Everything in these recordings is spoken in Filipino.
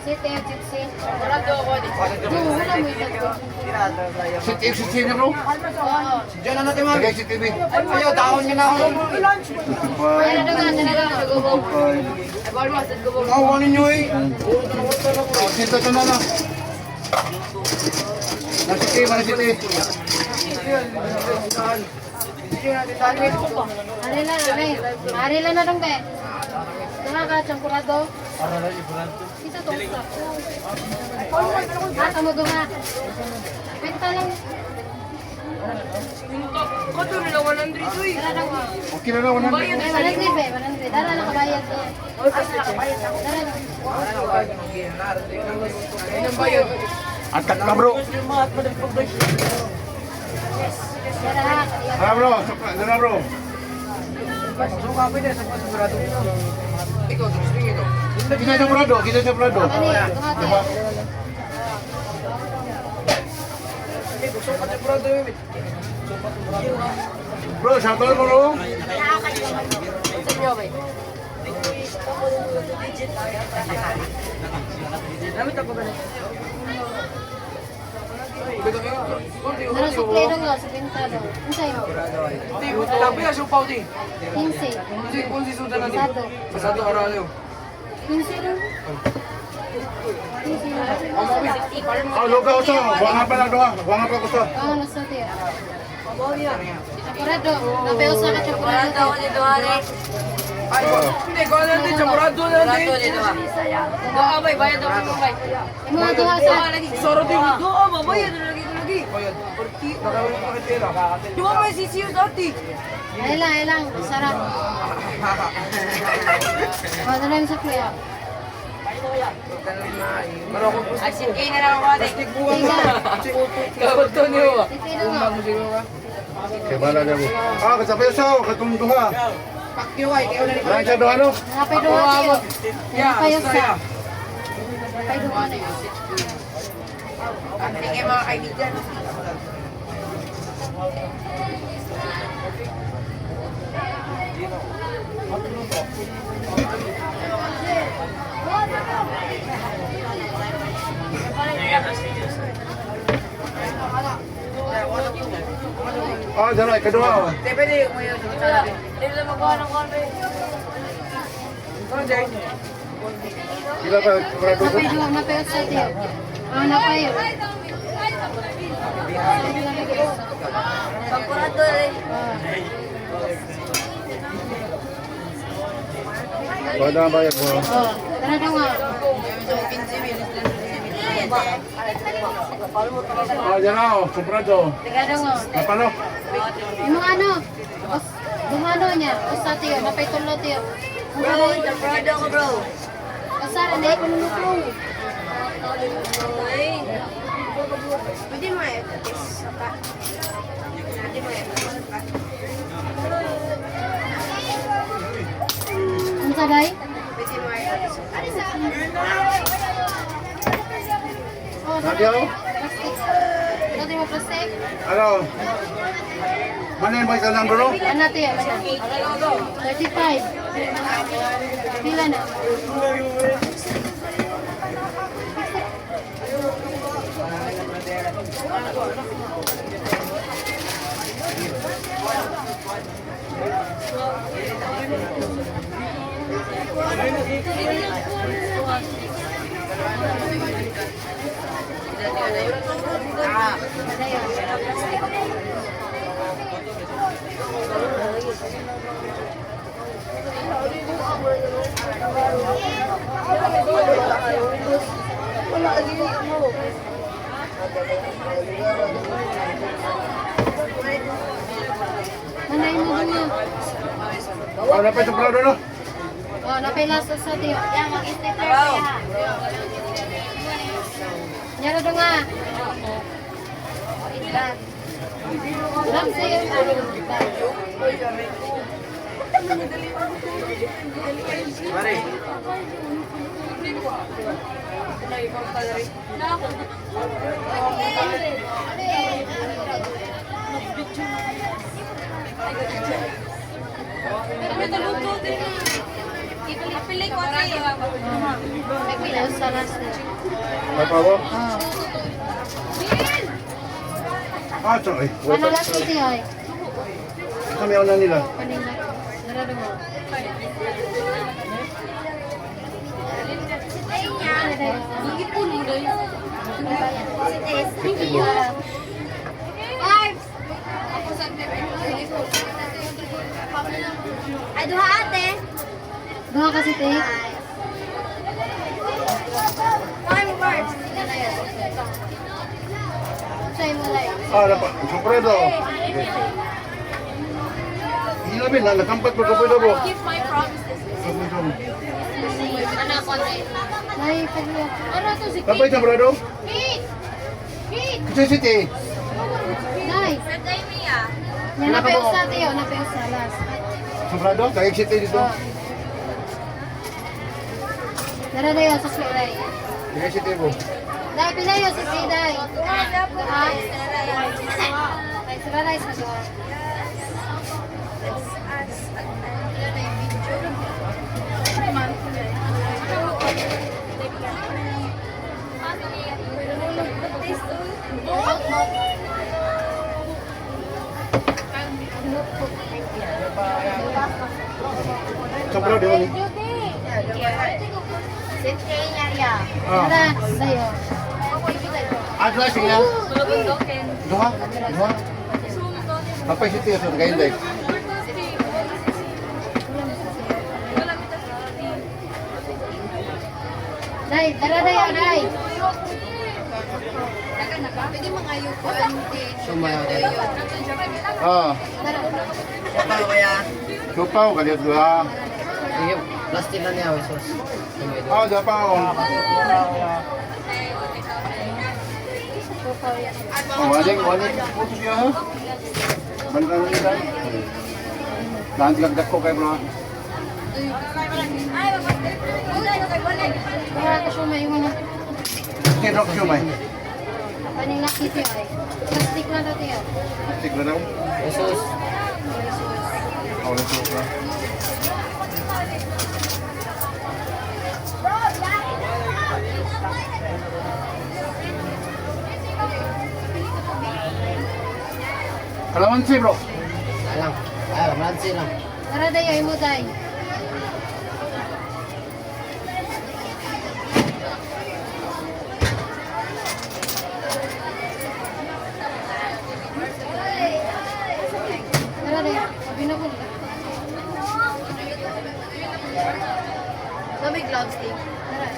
City at Gypsy. Wala mo ito. Sit exit na bro. Diyan na natin mga. Tagay si TV. Ayaw, dahon niya na ako. Kaya na nga, nagugong. Awa ninyo eh. Sito to na na. Nasiti, manasiti. Arila na dong be. Tara ka, champurado. Isa to. Kamu dunga. Pinta lang. Kato nila 100 uy. Tara daw. Okay na na, 100. 100 be, 100. Tara na kabayad ko. Tara na. Atak ka bro. Tara na. Tara bro, tara bro. Suka pa din sa sigurado. Ikaw, swing ito. Kita sa prado, kita sa prado. Ano yan? Tumate. Suka sa sigurado eh. Bro, shuttle mo bro. Nara sukle dong nga, sa pinta dong. Ano sa'yo? Tapi na siya pauti. 15. Kung si Sudan natin. Sado. Masado araw yun. 15 dong. 15 dong. Ah, luka ko sa. Buanga pa lang doon. Buanga pa ko sa. Oh, nasa tiyo. Champurado. Napeo sa ka champurado. Ay, hindi ko alam din. Chamurado na natin. Yung mga duha sa... Soro din. Bayad. Nakawin ko kitira. Ay lang. Sarap. Oh, dala yung sukle. Maroko po. Plastic buwan Tiga. Kawat to niyo. Titi dong nga. Kaya bala na mo. Ah, kasapay sa. Katong duha. Pakyo ay. Kayo na rin. Marang siya duha no? Napay duha tiyo. Napay yung sa. saya. Napay duha na yun. Tingin mga kaibigan. Ah, dala, kadua. Pwede yung mga yun. Hindi na magawa ng konti. Ano dyan? Sila pa, prado ko. Napay duha. Napay yung sa tiyo. Oh, napay yun. Sampurado rin. Bada ang bayad mo. Oh, tara daw nga. Ah, dyan na, comprado. Tara daw nga. Napano? Yung mga ano. Dumano niya. Usa tiyo. Napay tulo tiyo. Bro, sampurado ko bro. Kasara na ko nunukong. Ay. Pwede mo eh. Saka. Pwede mo eh. Saka. Ano sa day? Pwede mo eh. Oh, Nadya ko? plastic. Dati mo plastic? Ano? Manin ba ka ng bro? Ano tiyo? 35. Pila na? Manay mo bunga. Ah, napay sa prado no? Oh, napilas sa tiyo. Yan, mag-sticker siya. Nyaro do nga. Ilan. Ram sa'yo. Mari. Pili ko kasi. May pilaw sa last na. May pawo? Oh. Ah, so, ay. Wait. Ano last ito ay? Kami ako na nila. Kanina. Narado mo. Ay, duha ate. Duha kasi te. Ay, mo Barbs. Sa'yo mo lang. Ah, dapat. Sumpredo. Hilabin na, nakampat mo kapoy po. Keep my promises. Anak ko na Nay, pagliya. Ano to si Kapay sumpredo? Kate? Kate? Kasi city. Nay. Birthday Mia. Yan na peyo sa tiyo, na peyo sa last. Sumpredo? Kaya city dito. Oh. Dara na yun sa Floray. Kaya city po. Dahil pinayo si Siday. Ay, sila na isa doon. Sumpredo ni. Ah. Dara, sa'yo. Ah, klaseng na. Duha? Duha? Kapay city sa kaya hindi. Day, dara na yun, Day. Pwede mangayo ko. Ah. Dara. Siapa kaya? Supaw, kaliot duha. Iya, plastik lang niya, sos. Ah, dapaw. Oh, waling. Puto siya ha? Bandang nila. Nanti lagdak ko kay bro. Dara ka siya may mga Kino ko siya may. kanina kiti ay. Plastic na to tiyo. Tik na daw. Sos. Oh, let's go. Kalamansi bro. Alang. Malansi lang. Dara dayo ay mo, Day. Dara dayo. Sabi na ko. May gloves din. Dara.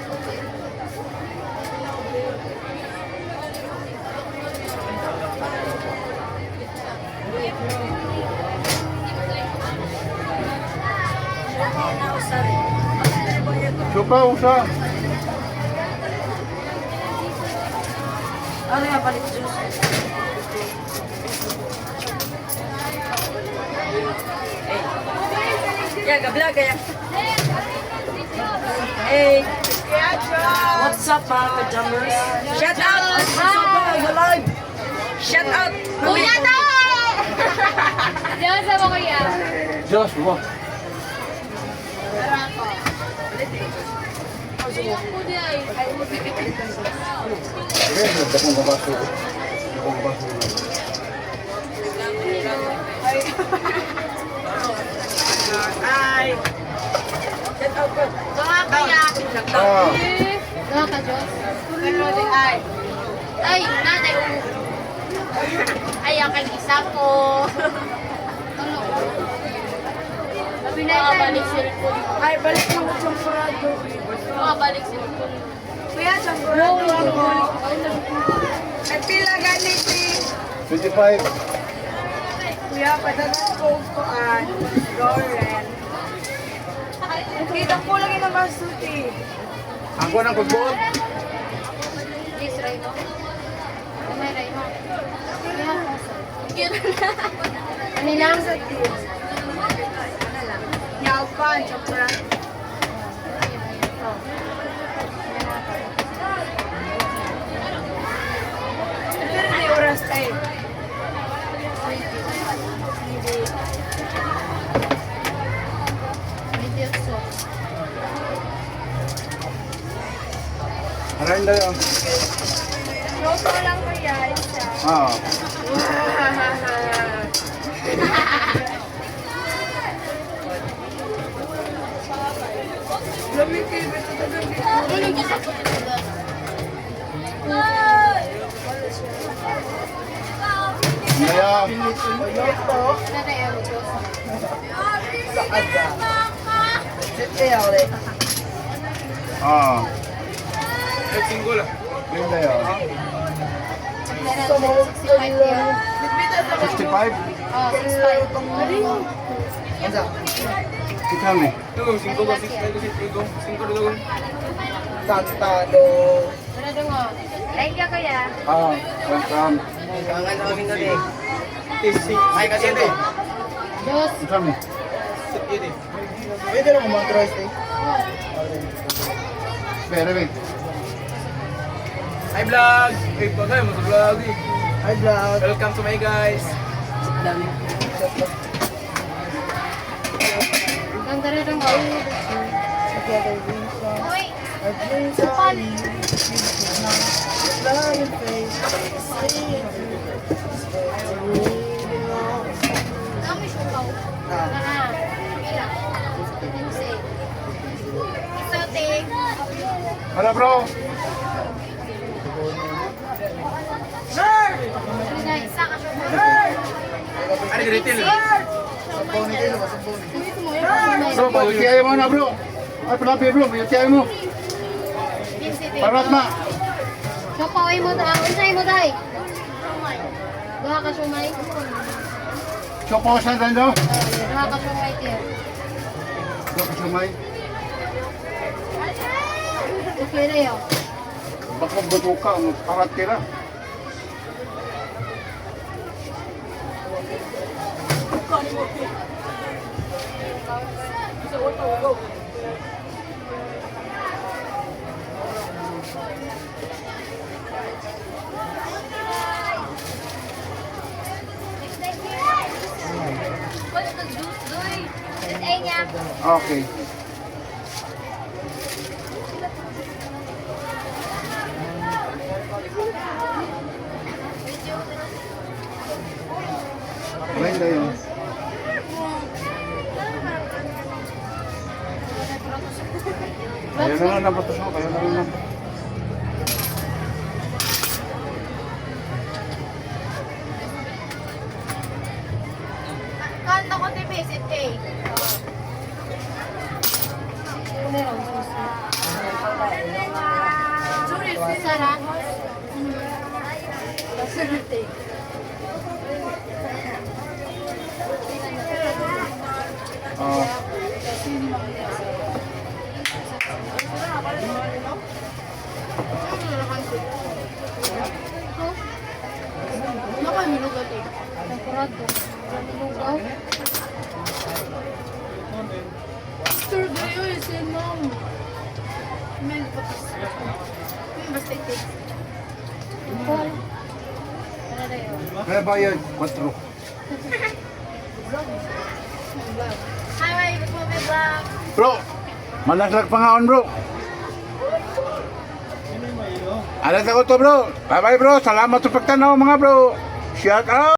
Supaw sa. Ano yung palit juice? Ya, gabla kaya. Hey. What's up, mga pajammers? Shout out! What's up, mga live? Shout out! Kuya to! Diyan sa mo kuya. Diyos mo. Okay, dakong babaso. Dakong babaso. Ay! Shout out ko. Mga kuya. Ah, Dara ka, Diyos. Ay! Ay, nanay. Ay, ang isa ko. Ano? Sabi na yung balik cellphone. Ay, balik mo sa champurado. Balik cellphone. Kuya, champurado ako. Ay, pila ganit eh. 25. Kuya, padagan ko kuan. Lauren. Kita ko lagi na masuti. Ako nang pagbuot. Please, Raymo. May Raymo. Kanina. Yaw pa, champurado. Pero may oras tayo. Medyo so. Arayin tayo. Close mo lang kuya. Isa. Oo. Kaya, Ano na yung Diyos? oo. Arayin tayo. Meron 65 yan. 65? Oh, 65. Kitang eh. Ano doon nga? Like ka kuya. Ah, welcome. Diyos. Kitang eh. Very big. Hi vlog! Hey, pagay mo sa vlog eh. Hi vlog! Welcome to my guys! Ang ganda doon nga. Uy! Sapan! Kami sukaw. Isoting. Ano bro? Isa ka sukaw. Ano garitin? Bro, pag-UTI mo na bro. Ay, palapi bro, pag-UTI mo. Parat na. Kapaway mo tayo. Unsay mo tayo? Duha ka sumay. Chopo ko saan daw? Duha ka sumay tiyo. Chopo sumay. Okay na yun. Baka butuka, parat kira. Okay. Ngayon na yun. Kaya na lang nabatos mo, kaya na lang. Kanta ko ti visit eh. Sarap. Oh. Ano kayo minugat eh? Temporado. Minugaw. Sir, gayo eh. Say mom. May patas. Basta i-take. Call. Ano na yun? Kaya ba yun? 4. Hi, good mo may vlog. Bro, malaglag pa nga on bro. Alat ako to bro. Bye bye bro. Salamat sa pagtanaw mga bro. Shout out.